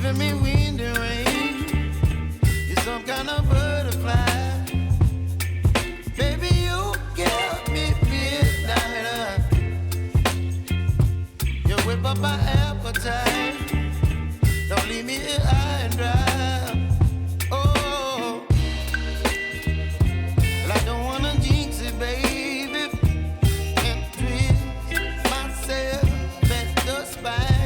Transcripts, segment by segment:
giving me wind and rain. You're some kind of butterfly. Baby, you give me midnight. You whip up my appetite. Don't leave me here high and dry. Oh, well, I don't wanna jinx it, baby, and twist myself at the spine.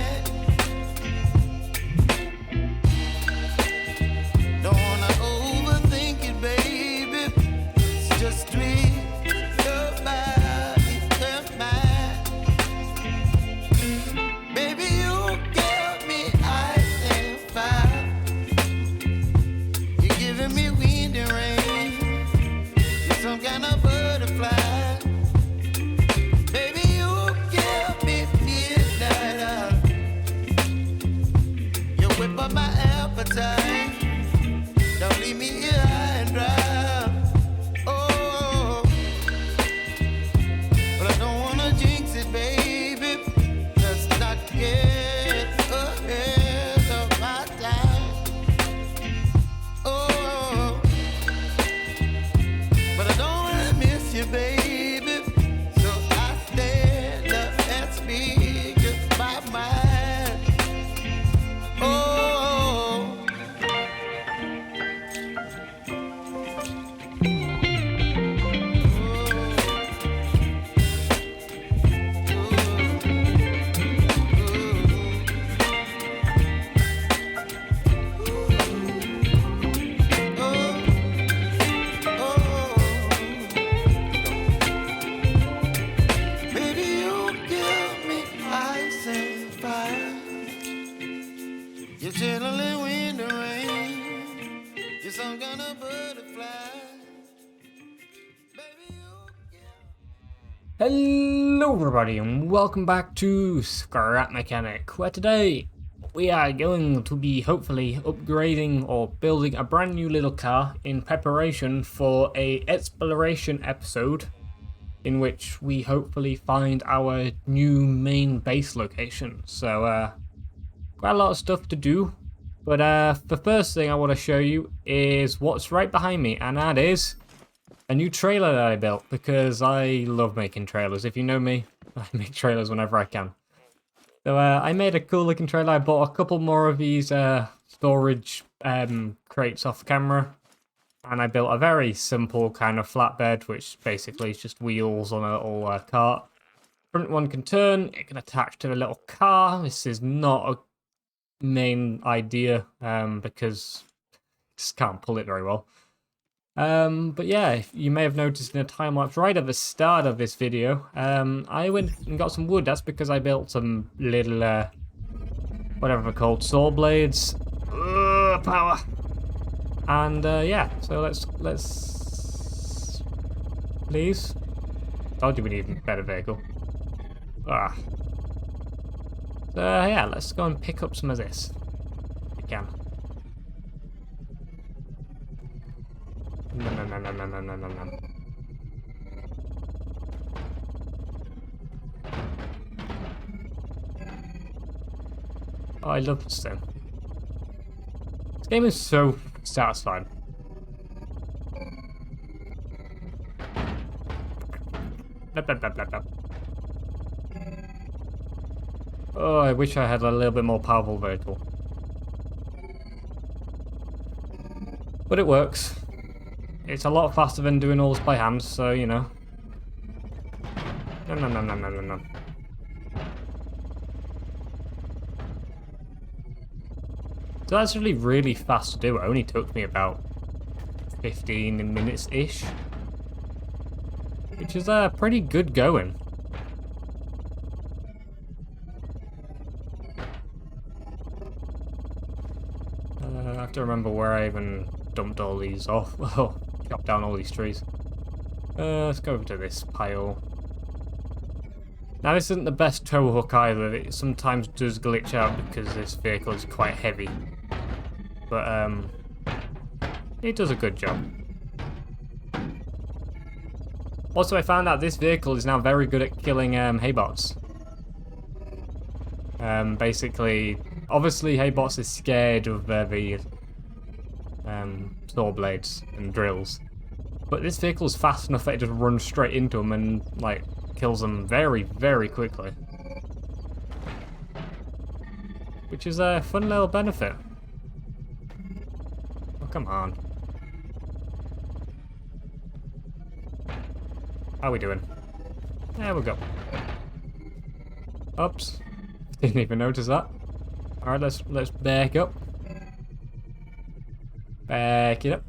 Don't wanna overthink it, baby. It's just twist your body and mine. Baby, you give me ice and fire. You're giving me wind and rain. You're some kind of butterfly. Baby, you give me midnight. You whip up my appetite. Don't leave me here high and dry. Oh, but I don't wanna jinx it, baby. Let's not get ahead of my time. Oh, but I don't wanna miss you, baby. So I stand up and speak my mind. Oh. Baby, you give me ice and fire. You're chilling wind and rain. You're some kind of butterfly. Baby, you give. Hello everybody and welcome back to Scrap Mechanic, where today we are going to be hopefully upgrading or building a brand new little car in preparation for a exploration episode in which we hopefully find our new main base location. So quite a lot of stuff to do, but the first thing I want to show you is what's right behind me, and that is a new trailer that I built, because I love making trailers. If you know me, I make trailers whenever I can. So I made a cool looking trailer. I bought a couple more of these storage crates off camera, and I built a very simple kind of flatbed, which basically is just wheels on a little cart. Front one can turn, it can attach to the little car. This is not a main idea because I just can't pull it very well. But yeah, you may have noticed in a time lapse right at the start of this video, I went and got some wood. That's because I built some little, whatever they're called, saw blades. Power. And yeah, so let's please. Told you we need a better vehicle. So yeah, let's go and pick up some of this. If we can. No. Oh, I love this thing. This game is so satisfying. Oh, I wish I had a little bit more powerful vehicle. But it works. It's a lot faster than doing all this by hand, so, you know. No. So that's really fast to do. It only took me about 15 minutes-ish. Which is pretty good going. I have to remember where I even dumped all these off. Oh, chopped down all these trees. Let's go over to this pile. Now this isn't the best tow hook either. It sometimes does glitch out because this vehicle is quite heavy. But it does a good job. Also, I found out this vehicle is now very good at killing haybots. Basically, Obviously, Haybots is scared of the saw blades and drills, but this vehicle is fast enough that it just runs straight into them and like kills them very, very quickly, which is a fun little benefit. Oh, come on. How are we doing? There we go. Oops. Didn't even notice that. Alright, let's back up. Back it up.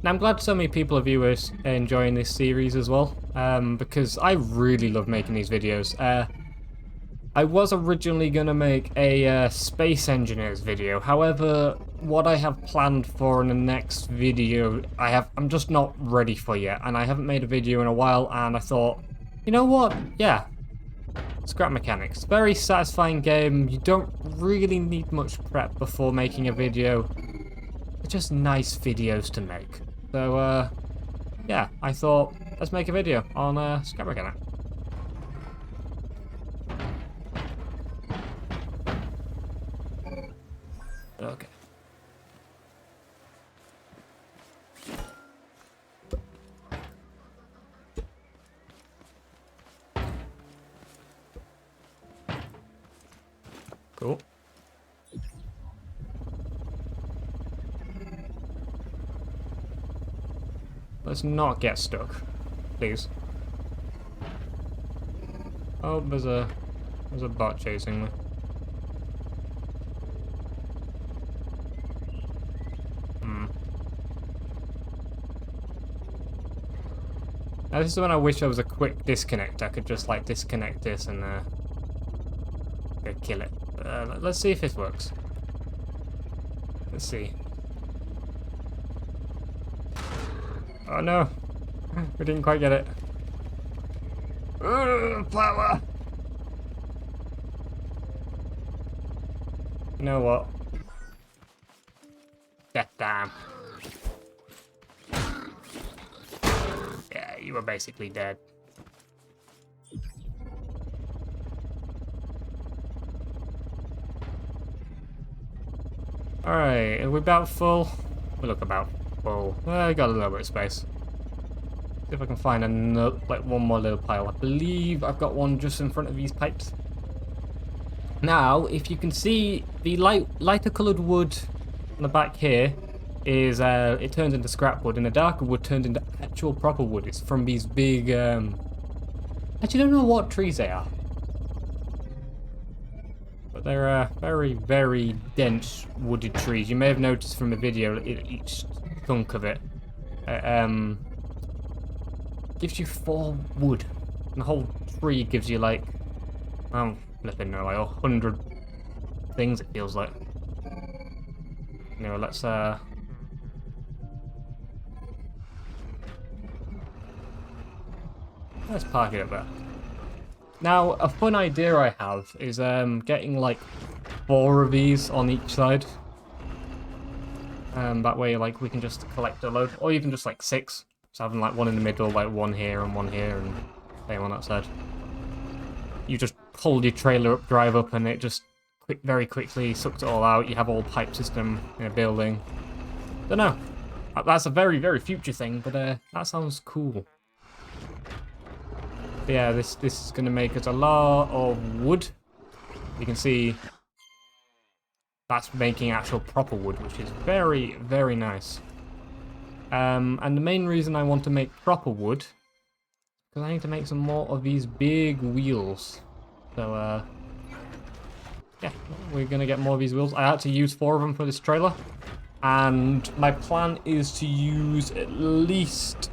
Now, I'm glad so many people of you are enjoying this series as well, because I really love making these videos. I was originally going to make a Space Engineers video, however, what I have planned for in the next video, I'm just not ready for yet, and I haven't made a video in a while, and I thought, you know what, yeah, Scrap Mechanics. Very satisfying game, you don't really need much prep before making a video, they're just nice videos to make. So, yeah, I thought, let's make a video on Scrap Mechanics. Okay. Cool. Let's not get stuck, please. Oh, there's a bot chasing me. Now this is when I wish there was a quick disconnect. I could just like disconnect this and kill it. Let's see if this works. Let's see. Oh no, we didn't quite get it. Power. You know what? Death damn. Yeah, you were basically dead. Alright, are we about full? We look about full. I got a little bit of space. See if I can find another, like one more little pile. I believe I've got one just in front of these pipes. Now, if you can see, the lighter coloured wood on the back here is it turns into scrap wood, and the darker wood turns into actual proper wood. It's from these big actually don't know what trees they are, but they're very, very dense wooded trees. You may have noticed from the video each chunk of it gives you 4 wood, and the whole tree gives you like, I don't know, like 100 things it feels like. Anyway, let's park it up there. Now, a fun idea I have is getting like 4 of these on each side. That way, like, we can just collect a load, or even just like 6. So having like one in the middle, like one here, and same on that side. You just hold your trailer up, drive up, and it just very quickly sucks it all out. You have a whole pipe system in a building. Don't know. That's a very, very future thing, but that sounds cool. But yeah, this is going to make us a lot of wood. You can see that's making actual proper wood, which is very, very nice. And the main reason I want to make proper wood, because I need to make some more of these big wheels. So, yeah, we're going to get more of these wheels. I had to use 4 of them for this trailer. And my plan is to use at least,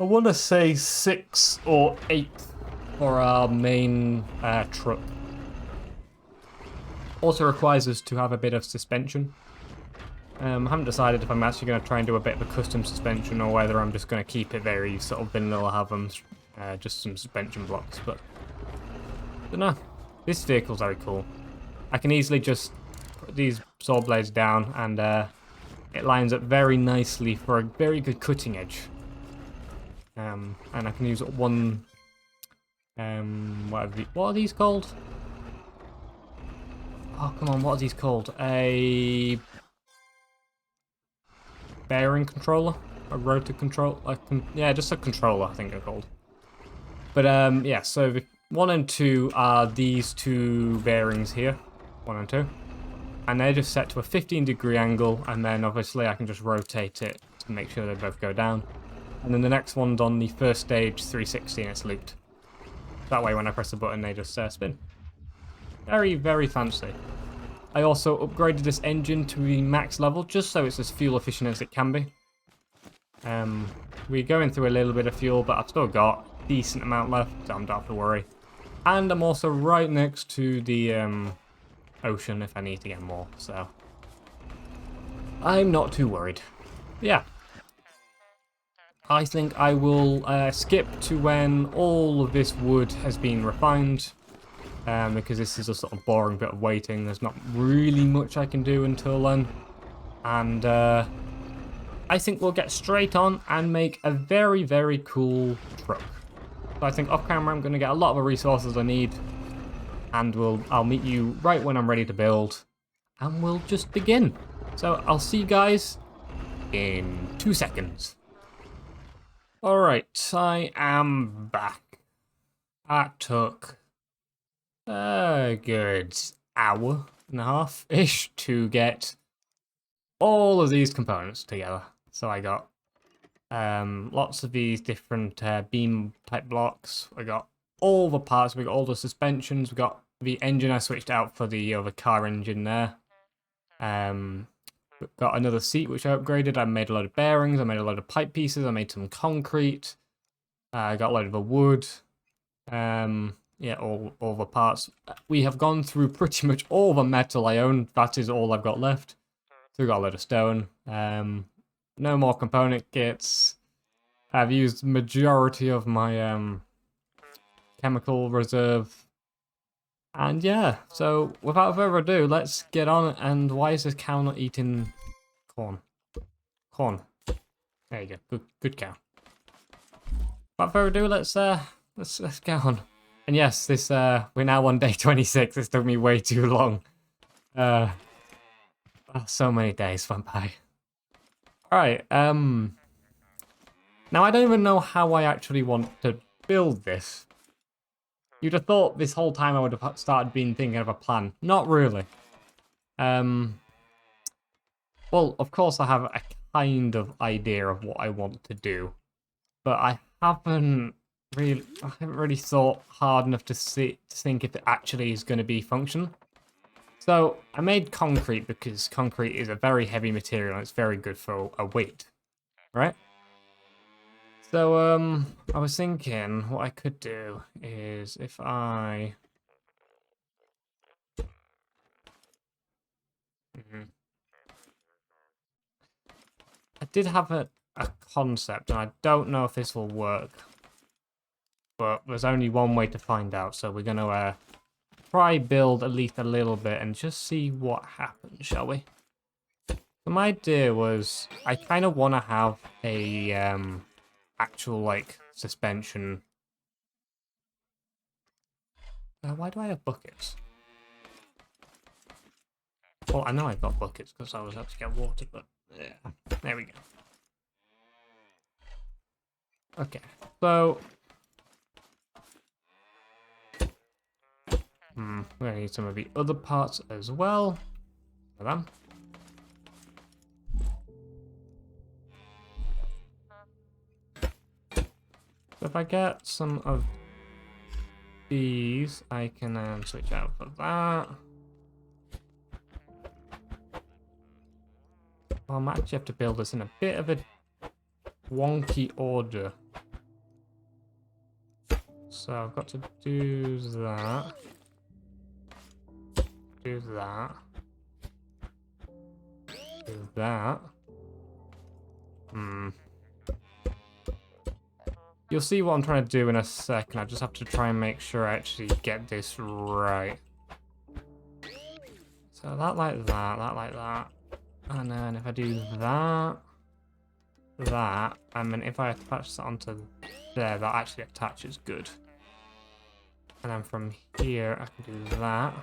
I want to say 6 or 8 for our main truck. Also requires us to have a bit of suspension. I haven't decided if I'm actually going to try and do a bit of a custom suspension or whether I'm just going to keep it very sort of vanilla, have them just some suspension blocks, but I don't know. This vehicle's very cool. I can easily just put these saw blades down and it lines up very nicely for a very good cutting edge. And I can use one, what are these called? Oh, come on, what are these called? A bearing controller? A rotor control? Yeah, just a controller, I think they're called. But, yeah, so the 1 and 2 are these two bearings here. 1 and 2. And they're just set to a 15-degree angle, and then obviously I can just rotate it to make sure they both go down. And then the next one's on the first stage, 360, and it's looped. That way when I press the button, they just spin. Very, very fancy. I also upgraded this engine to the max level, just so it's as fuel efficient as it can be. We're going through a little bit of fuel, but I've still got a decent amount left, so I don't have to worry. And I'm also right next to the ocean if I need to get more, so I'm not too worried. Yeah. I think I will skip to when all of this wood has been refined, because this is a sort of boring bit of waiting. There's not really much I can do until then. And I think we'll get straight on and make a very, very cool truck. So I think off camera I'm going to get a lot of the resources I need, and I'll meet you right when I'm ready to build, and we'll just begin. So I'll see you guys in 2 seconds. Alright, I am back. That took a good hour and a half-ish to get all of these components together. So I got lots of these different beam type blocks. I got all the parts, we got all the suspensions, we got the engine I switched out for the other car engine there. Got another seat which I upgraded. I made a load of bearings, I made a load of pipe pieces, I made some concrete. I got a load of the wood. Yeah, all the parts. We have gone through pretty much all the metal I own. That is all I've got left. So we got a load of stone. No more component kits. I've used majority of my chemical reserve. And yeah, so without further ado, let's get on. And why is this cow not eating corn? Corn. There you go. Good cow. Without further ado, let's get on. And yes, this we're now on day 26. This took me way too long. So many days went by. Alright, now I don't even know how I actually want to build this. You'd have thought this whole time I would have started thinking of a plan. Not really. Well, of course I have a kind of idea of what I want to do, but I haven't really thought hard enough to think if it actually is going to be functional. So I made concrete because concrete is a very heavy material and it's very good for a weight, right? So I was thinking what I could do is if I did have a concept, and I don't know if this will work, but there's only one way to find out, so we're gonna try build at least a little bit and just see what happens, shall we? So my idea was I kind of want to have a actual like suspension. Why do I have buckets? Well, I know I've got buckets because I was about to get water, but yeah, there we go. Okay, so we're gonna need some of the other parts as well. For them. So if I get some of these, I can switch out for that. Well, I might actually have to build this in a bit of a wonky order. So I've got to do that. Do that. Do that. You'll see what I'm trying to do in a second. I just have to try and make sure I actually get this right. So that like that, that like that. And then if I do that, that, and then if I attach that onto there, that actually attaches good. And then from here, I can do that.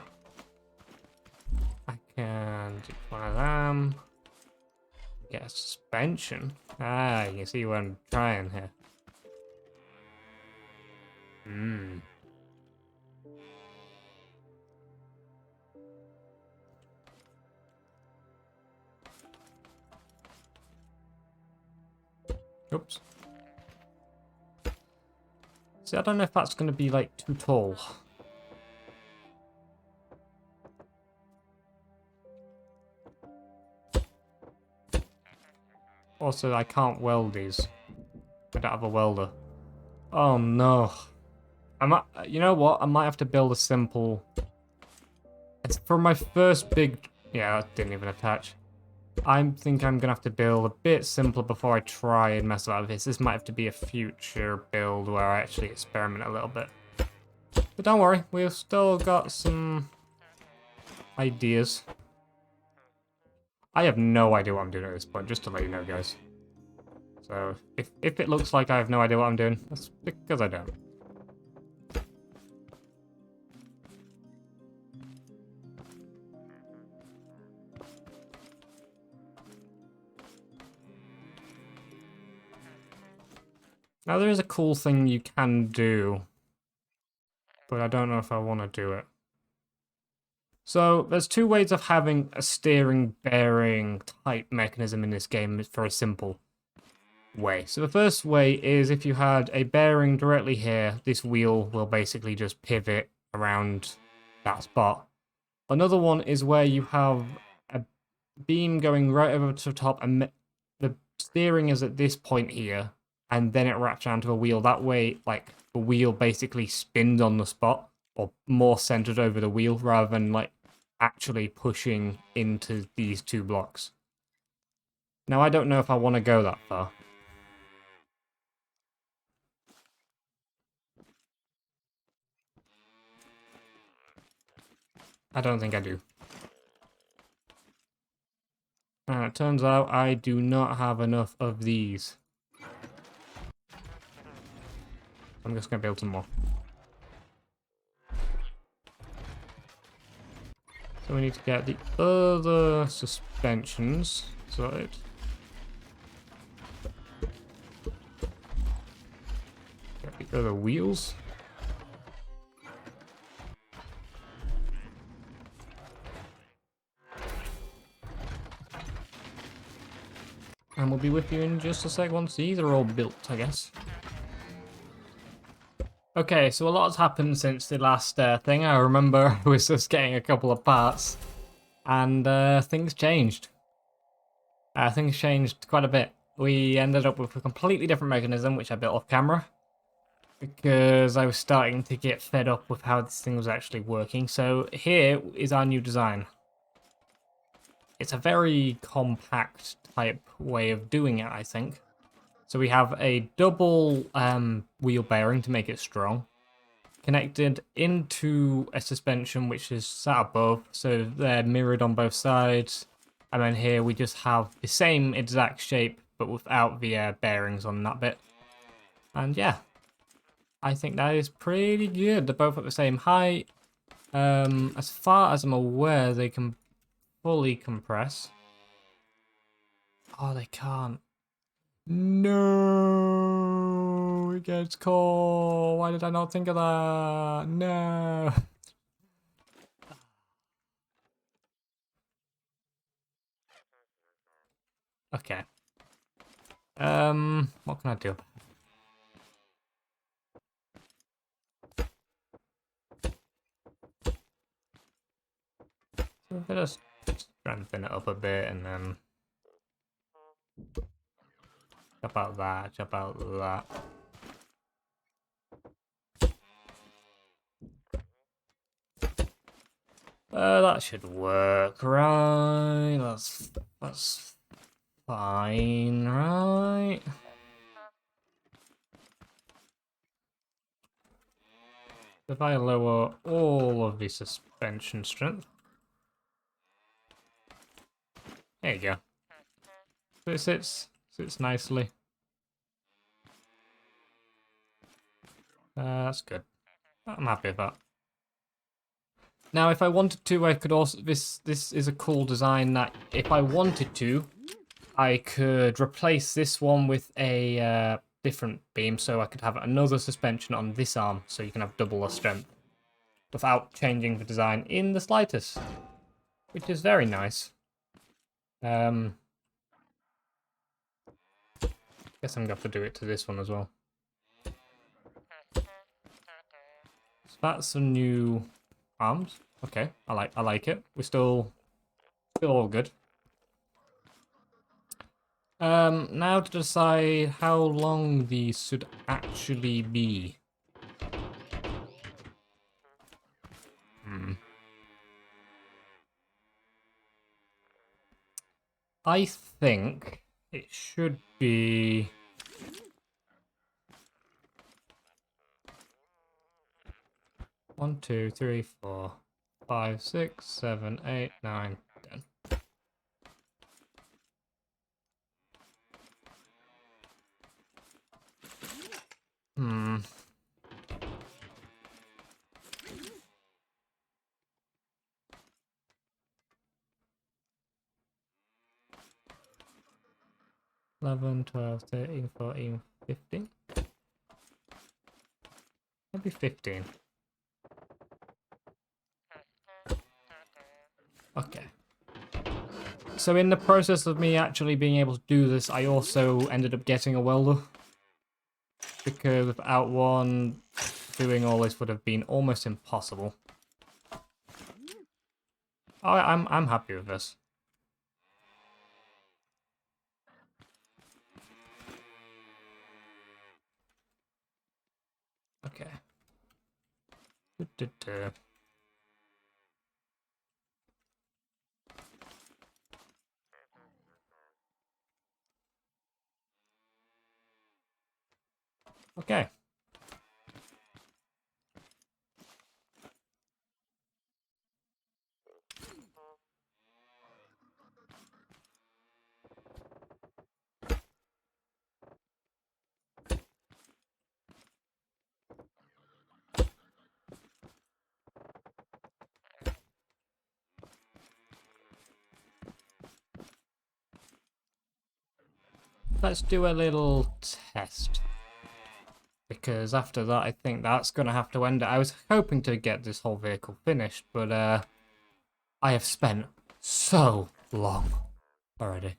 I can do one of them. Get a suspension. Ah, you can see what I'm trying here. Hmm. Oops. See, I don't know if that's going to be, like, too tall. Also, I can't weld these. I don't have a welder. Oh, no. You know what? I might have to build a simple... It's for my first big... Yeah, that didn't even attach. I think I'm going to have to build a bit simpler before I try and mess around with this. This might have to be a future build where I actually experiment a little bit. But don't worry, we've still got some ideas. I have no idea what I'm doing at this point, just to let you know, guys. So, if it looks like I have no idea what I'm doing, that's because I don't. Now, there is a cool thing you can do, but I don't know if I want to do it. So, there's two ways of having a steering bearing type mechanism in this game for a simple way. So the first way is if you had a bearing directly here, this wheel will basically just pivot around that spot. Another one is where you have a beam going right over to the top and the steering is at this point here, and then it wraps around to a wheel. That way, like, the wheel basically spins on the spot, or more centered over the wheel, rather than, like, actually pushing into these two blocks. Now, I don't know if I want to go that far. I don't think I do. It turns out I do not have enough of these. I'm just going to build some more. So we need to get the other suspensions sorted. Get the other wheels. And we'll be with you in just a sec once these are all built, I guess. Okay, so a lot has happened since the last thing. I remember I was just getting a couple of parts, and things changed. Things changed quite a bit. We ended up with a completely different mechanism, which I built off camera, because I was starting to get fed up with how this thing was actually working. So here is our new design. It's a very compact type way of doing it, I think. So we have a double wheel bearing to make it strong, connected into a suspension which is sat above, so they're mirrored on both sides. And then here we just have the same exact shape, but without the bearings on that bit. And yeah, I think that is pretty good. They're both at the same height. As far as I'm aware, they can fully compress. Oh, they can't. No, it gets cold. Why did I not think of that? No. Okay. What can I do? So if I just strengthen it up a bit and then chop out that, chop out that. That should work, right? That's fine, right? If I lower all of the suspension strength, there you go. So it sits Fits nicely. That's good. I'm happy with that. Now, if I wanted to, I could also... This is a cool design that, if I wanted to, I could replace this one with a different beam, so I could have another suspension on this arm, so you can have double the strength, without changing the design in the slightest, which is very nice. Guess I'm going to have to do it to this one as well. So that's some new arms. Okay, I like it. We're still all good. Now to decide how long these should actually be. I think it should be... One, 2, 3, 4, 5, 6, 7, 8, 9, 10. Hmm. $11, $12, $13, $14, $15. Maybe 15. Okay. So in the process of me actually being able to do this, I also ended up getting a welder. Because without one, doing all this would have been almost impossible. Oh, I'm happy with this. Okay. Okay. Let's do a little test. Because after that, I think that's going to have to end it. I was hoping to get this whole vehicle finished, but I have spent so long already.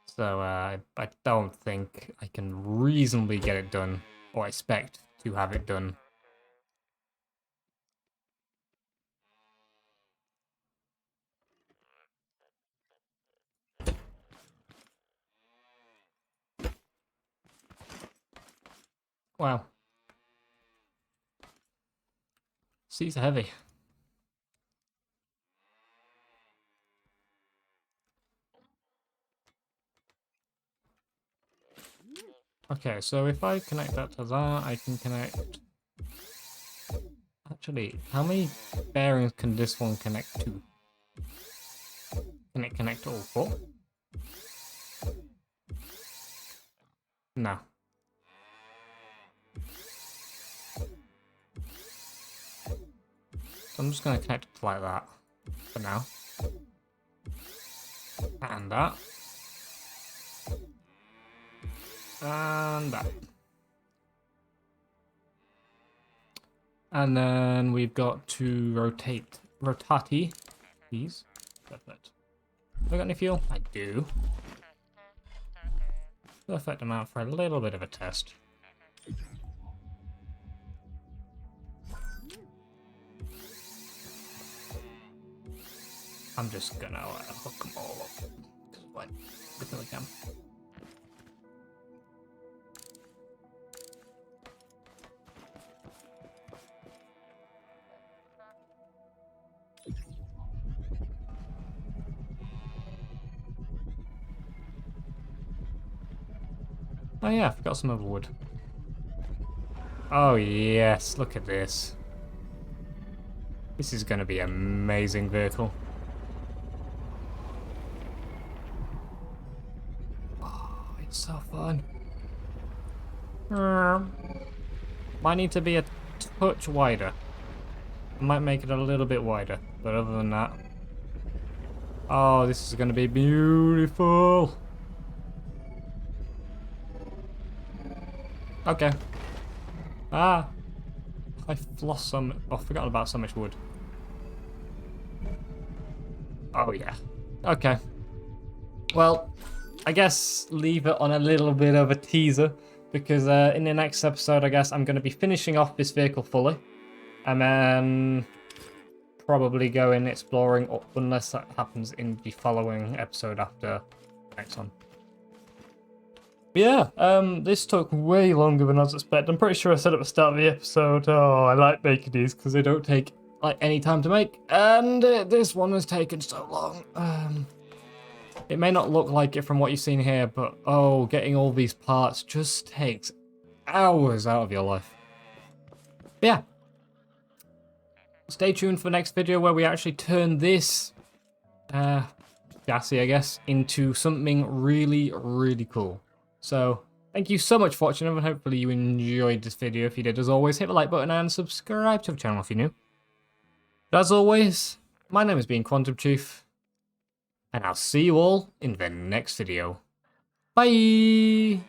So I don't think I can reasonably get it done, or expect to have it done. Wow. Seats are heavy. Okay, so if I connect that to that, I can connect... Actually, how many bearings can this one connect to? Can it connect to all 4? No. So I'm just going to connect it like that for now. And that. And that. And then we've got to rotate these. Perfect. Have I got any fuel? I do. Perfect amount for a little bit of a test. I'm just gonna hook them all up. What? Because I can. Oh yeah, I forgot some other wood. Oh yes, look at this. This is gonna be an amazing vehicle. So fun. Might need to be a touch wider. I might make it a little bit wider, but other than that... Oh, this is going to be beautiful. Okay. Ah. I've lost some... Oh, I forgot about so much wood. Oh, yeah. Okay. Well, I guess leave it on a little bit of a teaser, because in the next episode, I guess I'm going to be finishing off this vehicle fully, and then probably going exploring, unless that happens in the following episode after the next one. Yeah, this took way longer than I was expecting. I'm pretty sure I said at the start of the episode, oh, I like making these because they don't take like any time to make, and this one has taken so long. It may not look like it from what you've seen here, but oh, getting all these parts just takes hours out of your life. But yeah. Stay tuned for the next video where we actually turn this chassis, I guess, into something really, really cool. So, thank you so much for watching, and hopefully you enjoyed this video. If you did, as always, hit the like button and subscribe to the channel if you're new. But as always, my name has been Quantum Chief, and I'll see you all in the next video. Bye!